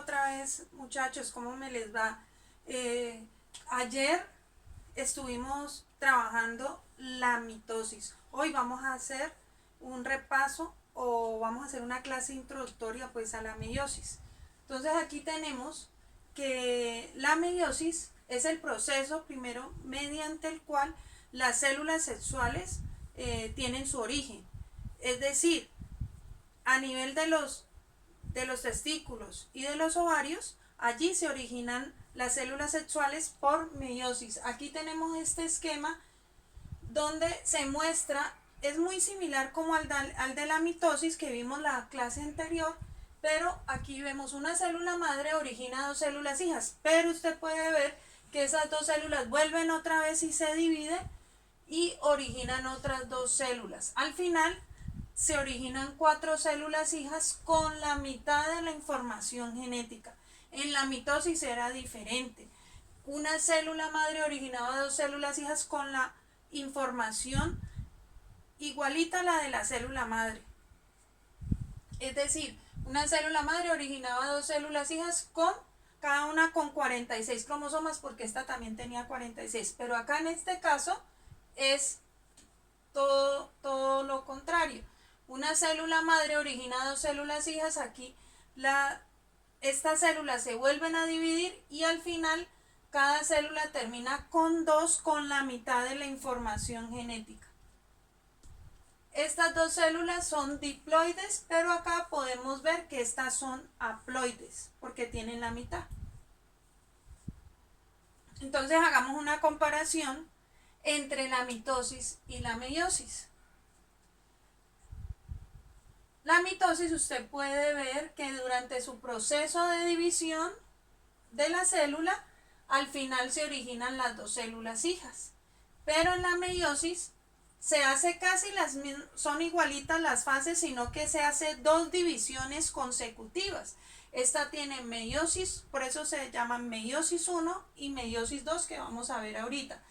otra vez, muchachos, ¿cómo me les va? Ayer estuvimos trabajando la mitosis. Hoy vamos a hacer un repaso o vamos a hacer una clase introductoria pues a la meiosis. Entonces aquí tenemos que la meiosis es el proceso primero mediante el cual las células sexuales tienen su origen. Es decir, a nivel de los testículos y de los ovarios, allí se originan las células sexuales por meiosis. Aquí tenemos este esquema donde se muestra, es muy similar como al de la mitosis que vimos la clase anterior, pero aquí vemos una célula madre origina dos células hijas, pero usted puede ver que esas dos células vuelven otra vez y se dividen y originan otras dos células. Al final se originan 4 células hijas con la mitad de la información genética. En la mitosis era diferente. Una célula madre originaba 2 células hijas con la información igualita a la de la célula madre. Es decir, una célula madre originaba 2 células hijas con cada una con 46 cromosomas, porque esta también tenía 46, pero acá en este caso es todo lo contrario. Una célula madre origina 2 células hijas, aquí estas células se vuelven a dividir y al final cada célula termina con 2 con la mitad de la información genética. Estas dos células son diploides, pero acá podemos ver que estas son haploides porque tienen la mitad. Entonces hagamos una comparación entre la mitosis y la meiosis. La mitosis, usted puede ver que durante su proceso de división de la célula, al final se originan las dos células hijas. Pero en la meiosis se hace casi las mismas, son igualitas las fases, sino que se hace 2 divisiones consecutivas. Esta tiene meiosis, por eso se llaman meiosis 1 y meiosis 2, que vamos a ver ahorita.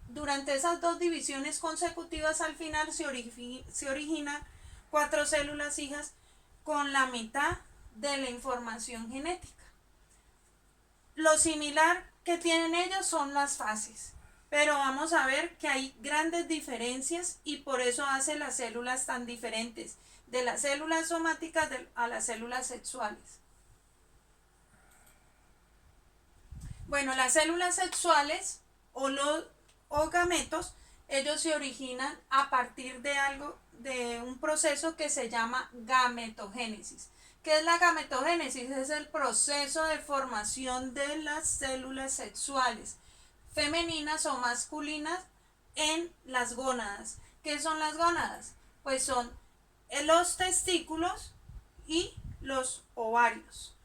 Durante esas 2 divisiones consecutivas, al final se origina 4 células hijas con la mitad de la información genética. Lo similar que tienen ellos son las fases, pero vamos a ver que hay grandes diferencias y por eso hace las células tan diferentes, de las células somáticas a las células sexuales. Bueno, las células sexuales o gametos, ellos se originan a partir de un proceso que se llama gametogénesis. ¿Qué es la gametogénesis? Es el proceso de formación de las células sexuales, femeninas o masculinas, en las gónadas. ¿Qué son las gónadas? Pues son los testículos y los ovarios.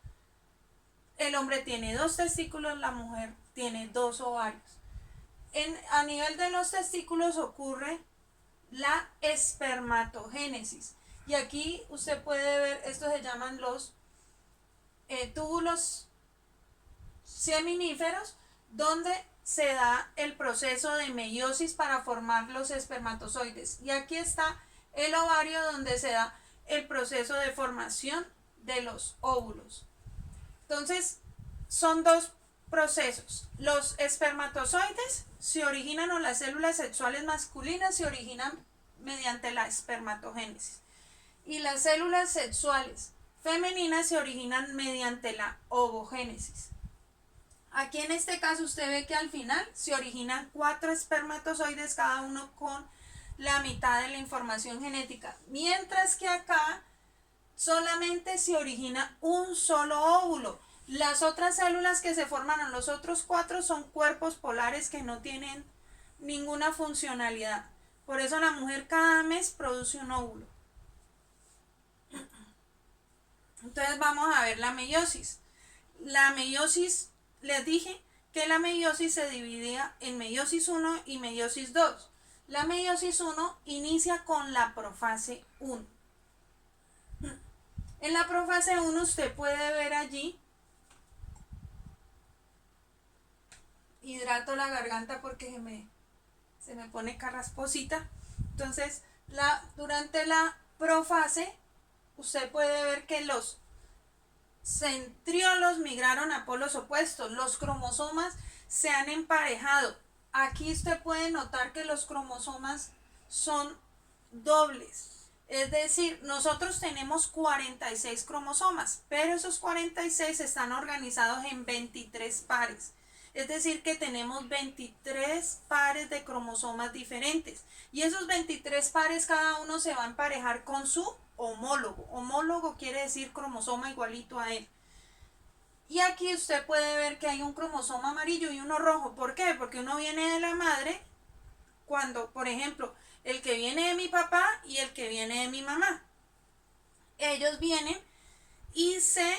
El hombre tiene 2 testículos, la mujer tiene 2 ovarios. A nivel de los testículos ocurre la espermatogénesis. Y aquí usted puede ver, estos se llaman los túbulos seminíferos, donde se da el proceso de meiosis para formar los espermatozoides. Y aquí está el ovario, donde se da el proceso de formación de los óvulos. Entonces, son 2 procesos. Los espermatozoides se originan, o las células sexuales masculinas se originan mediante la espermatogénesis. Y las células sexuales femeninas se originan mediante la ovogénesis. Aquí en este caso usted ve que al final se originan 4 espermatozoides, cada uno con la mitad de la información genética, mientras que acá solamente se origina un solo óvulo. Las otras células que se forman, los otros 4, son cuerpos polares que no tienen ninguna funcionalidad. Por eso la mujer cada mes produce un óvulo. Entonces vamos a ver la meiosis. La meiosis, les dije que la meiosis se dividía en meiosis 1 y meiosis 2. La meiosis 1 inicia con la profase 1. En la profase 1 usted puede ver allí, hidrato la garganta porque se me pone carrasposita. Entonces, durante la profase, usted puede ver que centriolos migraron a polos opuestos, los cromosomas se han emparejado. Aquí usted puede notar que los cromosomas son dobles. Es decir, nosotros tenemos 46 cromosomas, pero esos 46 están organizados en 23 pares. Es decir, que tenemos 23 pares de cromosomas diferentes. Y esos 23 pares cada uno se va a emparejar con su homólogo. Homólogo quiere decir cromosoma igualito a él. Y aquí usted puede ver que hay un cromosoma amarillo y uno rojo. ¿Por qué? Porque uno viene de la madre cuando, por ejemplo, el que viene de mi papá y el que viene de mi mamá. Ellos vienen y se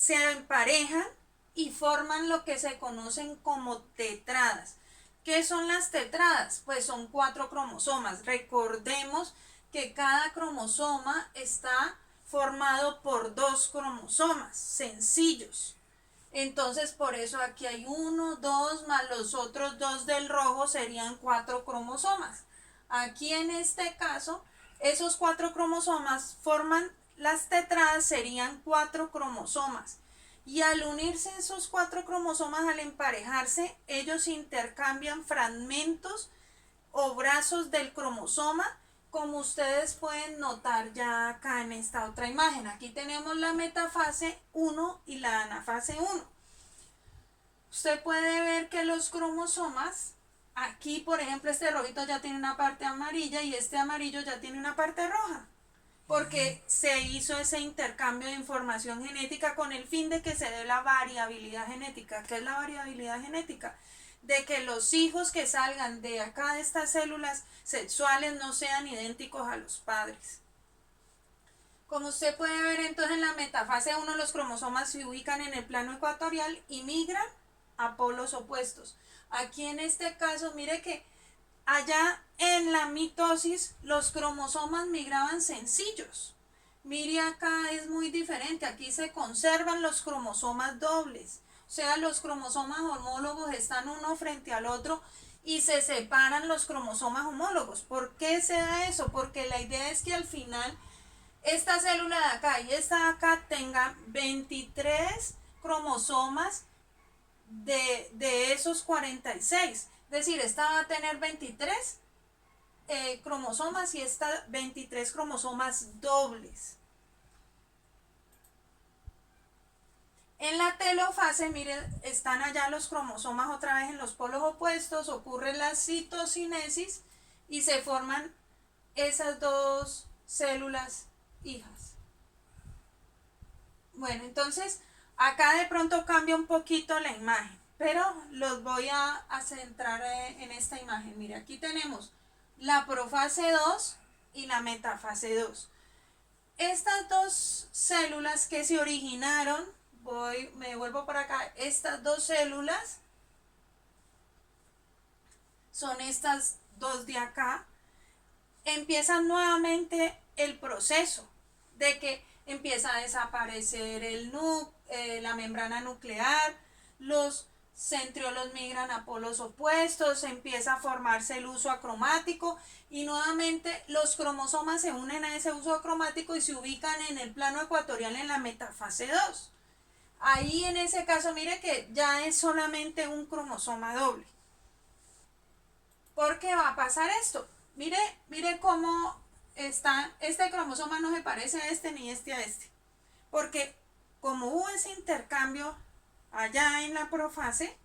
emparejan y forman lo que se conocen como tetradas. ¿Qué son las tetradas? Pues son 4 cromosomas. Recordemos que cada cromosoma está formado por 2 cromosomas sencillos. Entonces por eso aquí hay 1, 2 más los otros 2 del rojo serían 4 cromosomas. Aquí en este caso, esos 4 cromosomas forman las tetradas, serían 4 cromosomas. Y al unirse esos 4 cromosomas, al emparejarse, ellos intercambian fragmentos o brazos del cromosoma, como ustedes pueden notar ya acá en esta otra imagen. Aquí tenemos la metafase 1 y la anafase 1. Usted puede ver que los cromosomas, aquí por ejemplo este rojito ya tiene una parte amarilla y este amarillo ya tiene una parte roja, porque se hizo ese intercambio de información genética con el fin de que se dé la variabilidad genética. ¿Qué es la variabilidad genética? De que los hijos que salgan de acá de estas células sexuales no sean idénticos a los padres. Como usted puede ver, entonces en la metafase 1 los cromosomas se ubican en el plano ecuatorial y migran a polos opuestos. Aquí en este caso, mire que allá en la mitosis los cromosomas migraban sencillos. Mire acá es muy diferente, aquí se conservan los cromosomas dobles. O sea, los cromosomas homólogos están uno frente al otro y se separan los cromosomas homólogos. ¿Por qué se da eso? Porque la idea es que al final esta célula de acá y esta de acá tengan 23 cromosomas de esos 46. Es decir, esta va a tener 23 cromosomas y esta 23 cromosomas dobles. En la telofase, miren, están allá los cromosomas otra vez en los polos opuestos, ocurre la citocinesis y se forman esas dos células hijas. Bueno, entonces acá de pronto cambia un poquito la imagen, pero los voy a centrar en esta imagen. Mire, aquí tenemos la profase 2 y la metafase 2. Estas dos células que se originaron, me vuelvo para acá, estas dos células son estas dos de acá, empiezan nuevamente el proceso de que empieza a desaparecer la membrana nuclear, los centriolos migran a polos opuestos, empieza a formarse el uso acromático y nuevamente los cromosomas se unen a ese uso acromático y se ubican en el plano ecuatorial en la metafase 2. Ahí en ese caso mire que ya es solamente un cromosoma doble. ¿Por qué va a pasar esto? Mire cómo está, este cromosoma no se parece a este ni este a este. Porque como hubo ese intercambio allá en la profase,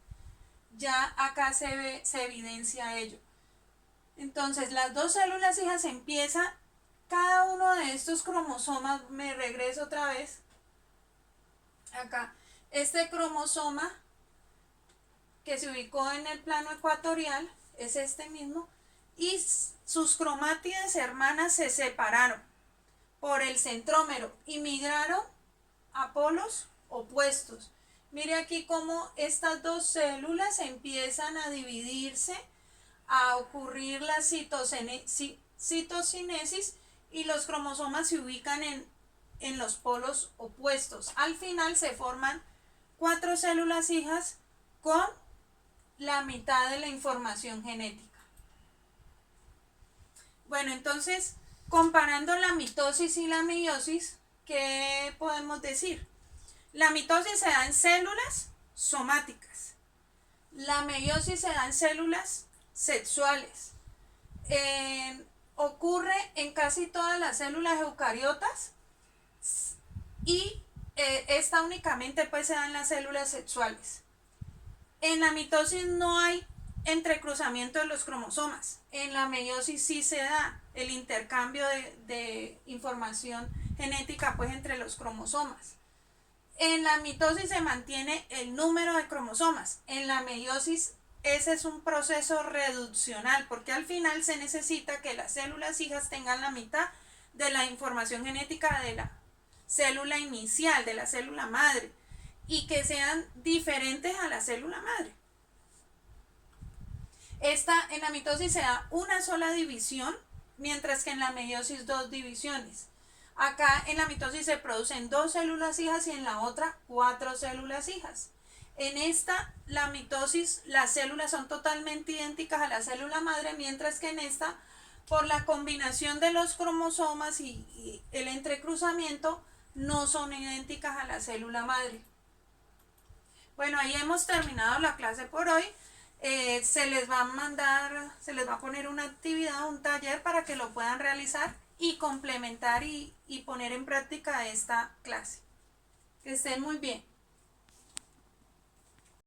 ya acá se evidencia ello. Entonces las dos células hijas empiezan, cada uno de estos cromosomas, me regreso otra vez, acá, este cromosoma que se ubicó en el plano ecuatorial, es este mismo, y sus cromátides hermanas se separaron por el centrómero y migraron a polos opuestos. Mire aquí cómo estas dos células empiezan a dividirse, a ocurrir la citocinesis y los cromosomas se ubican en los polos opuestos. Al final se forman 4 células hijas con la mitad de la información genética. Bueno, entonces, comparando la mitosis y la meiosis, ¿qué podemos decir? La mitosis se da en células somáticas. La meiosis se da en células sexuales. Ocurre en casi todas las células eucariotas y esta únicamente pues se da en las células sexuales. En la mitosis no hay entrecruzamiento de los cromosomas. En la meiosis sí se da el intercambio de información genética pues entre los cromosomas. En la mitosis se mantiene el número de cromosomas. En la meiosis ese es un proceso reduccional porque al final se necesita que las células hijas tengan la mitad de la información genética de la célula inicial, de la célula madre, y que sean diferentes a la célula madre. En la mitosis se da una sola división, mientras que en la meiosis 2 divisiones. Acá en la mitosis se producen 2 células hijas y en la otra 4 células hijas. En esta, la mitosis, las células son totalmente idénticas a la célula madre, mientras que en esta, por la combinación de los cromosomas y el entrecruzamiento, no son idénticas a la célula madre. Bueno, ahí hemos terminado la clase por hoy. Se les va a poner una actividad, un taller para que lo puedan realizar y complementar y poner en práctica esta clase. Que estén muy bien.